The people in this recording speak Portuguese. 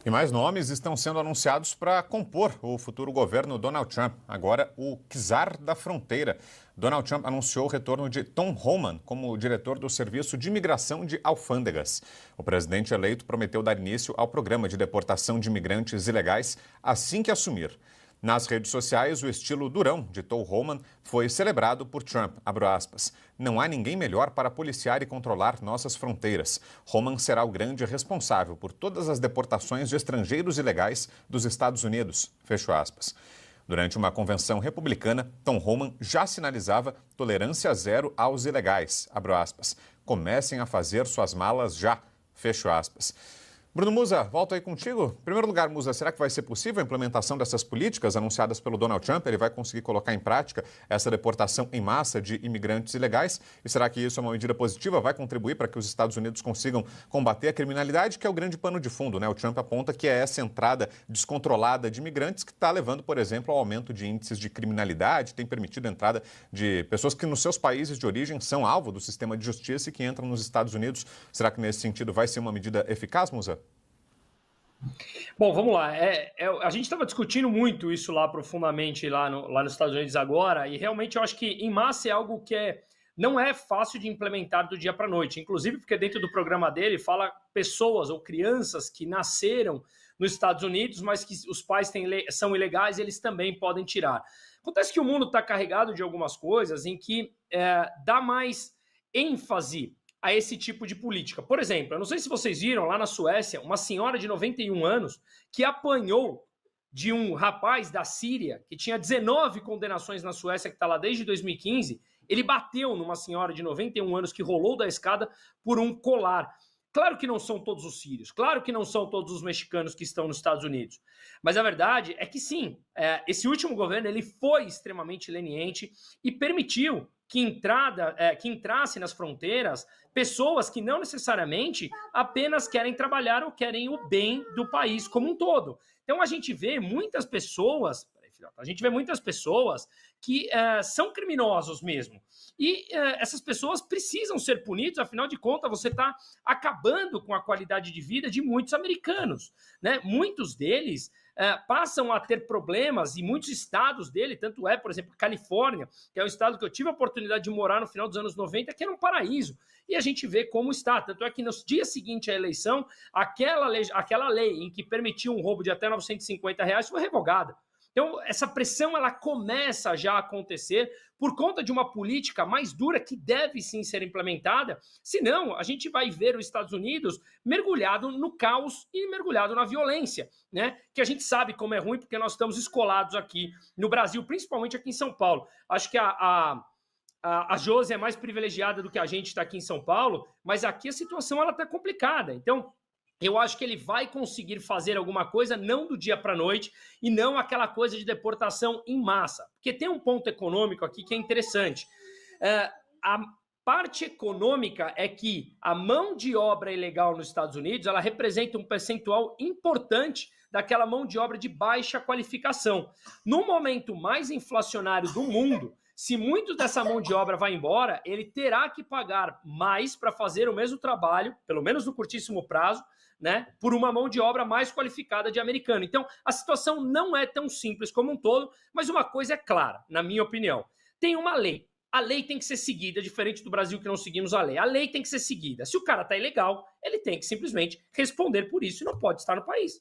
E mais nomes estão sendo anunciados para compor o futuro governo Donald Trump. Agora, o czar da fronteira. Donald Trump anunciou o retorno de Tom Homan como diretor do Serviço de Imigração de Alfândegas. O presidente eleito prometeu dar início ao programa de deportação de imigrantes ilegais assim que assumir. Nas redes sociais, o estilo durão de Tom Homan foi celebrado por Trump. Abro aspas. Não há ninguém melhor para policiar e controlar nossas fronteiras. Homan será o grande responsável por todas as deportações de estrangeiros ilegais dos Estados Unidos. Fecho aspas. Durante uma convenção republicana, Tom Homan já sinalizava tolerância zero aos ilegais. Abro aspas. Comecem a fazer suas malas já. Fecho aspas. Bruno Musa, volto aí contigo. Em primeiro lugar, Musa, será que vai ser possível a implementação dessas políticas anunciadas pelo Donald Trump? Ele vai conseguir colocar em prática essa deportação em massa de imigrantes ilegais? E será que isso é uma medida positiva? Vai contribuir para que os Estados Unidos consigam combater a criminalidade, que é o grande pano de fundo, né? O Trump aponta que é essa entrada descontrolada de imigrantes que está levando, por exemplo, ao aumento de índices de criminalidade, tem permitido a entrada de pessoas que nos seus países de origem são alvo do sistema de justiça e que entram nos Estados Unidos. Será que nesse sentido vai ser uma medida eficaz, Musa? Bom, vamos lá. A gente estava discutindo muito isso lá profundamente lá nos Estados Unidos agora, e realmente eu acho que em massa é algo que não é fácil de implementar do dia para a noite. Inclusive porque dentro do programa dele fala pessoas ou crianças que nasceram nos Estados Unidos, mas que os pais são ilegais e eles também podem tirar. Acontece que o mundo está carregado de algumas coisas em que dá mais ênfase a esse tipo de política. Por exemplo, eu não sei se vocês viram lá na Suécia, uma senhora de 91 anos que apanhou de um rapaz da Síria, que tinha 19 condenações na Suécia, que está lá desde 2015, ele bateu numa senhora de 91 anos que rolou da escada por um colar. Claro que não são todos os sírios, claro que não são todos os mexicanos que estão nos Estados Unidos, mas a verdade é que sim, esse último governo ele foi extremamente leniente e permitiu que entrasse nas fronteiras pessoas que não necessariamente apenas querem trabalhar ou querem o bem do país como um todo. Então a gente vê muitas pessoas, que são criminosos mesmo. E essas pessoas precisam ser punidas, afinal de contas, você está acabando com a qualidade de vida de muitos americanos, né? Muitos deles passam a ter problemas e muitos estados dele, tanto é, por exemplo, Califórnia, que é um estado que eu tive a oportunidade de morar no final dos anos 90, que era um paraíso. E a gente vê como está. Tanto é que no dia seguinte à eleição, aquela lei em que permitia um roubo de até R$ 950 foi revogada. Então, essa pressão ela começa já a acontecer por conta de uma política mais dura que deve sim ser implementada, senão a gente vai ver os Estados Unidos mergulhado no caos e mergulhado na violência, né? Que a gente sabe como é ruim porque nós estamos escolados aqui no Brasil, principalmente aqui em São Paulo. Acho que a Josi é mais privilegiada do que a gente está aqui em São Paulo, mas aqui a situação ela está complicada. Então, eu acho que ele vai conseguir fazer alguma coisa, não do dia para a noite, e não aquela coisa de deportação em massa. Porque tem um ponto econômico aqui que é interessante. A parte econômica é que a mão de obra ilegal nos Estados Unidos, ela representa um percentual importante daquela mão de obra de baixa qualificação. No momento mais inflacionário do mundo, se muito dessa mão de obra vai embora, ele terá que pagar mais para fazer o mesmo trabalho, pelo menos no curtíssimo prazo, né, por uma mão de obra mais qualificada de americano. Então, a situação não é tão simples como um todo, mas uma coisa é clara, na minha opinião. Tem uma lei. A lei tem que ser seguida, diferente do Brasil que não seguimos a lei. A lei tem que ser seguida. Se o cara tá ilegal, ele tem que simplesmente responder por isso e não pode estar no país.